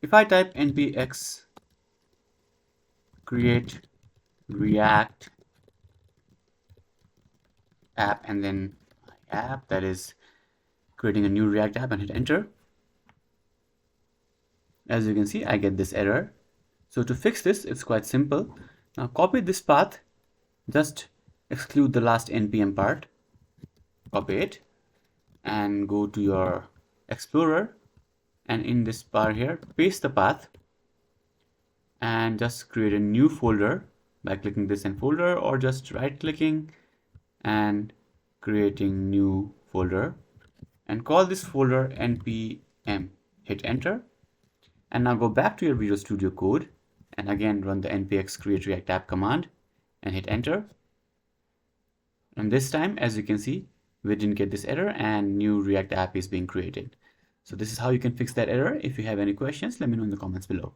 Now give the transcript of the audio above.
if I type npx create react app and then my app, that is creating a new React app, and hit enter, as you can see I get this error. So to fix this, it's quite simple. Now copy this path, just exclude the last npm part, copy it and go to your Explorer, and in this bar here paste the path and just create a new folder by clicking this in folder, or just right clicking and creating new folder and call this folder npm. Hit enter, and now go back to your Visual Studio Code and again run the npx create react app command and hit enter. And this time, as you can see, we didn't get this error and new React app is being created. So this is how you can fix that error. If you have any questions, let me know in the comments below.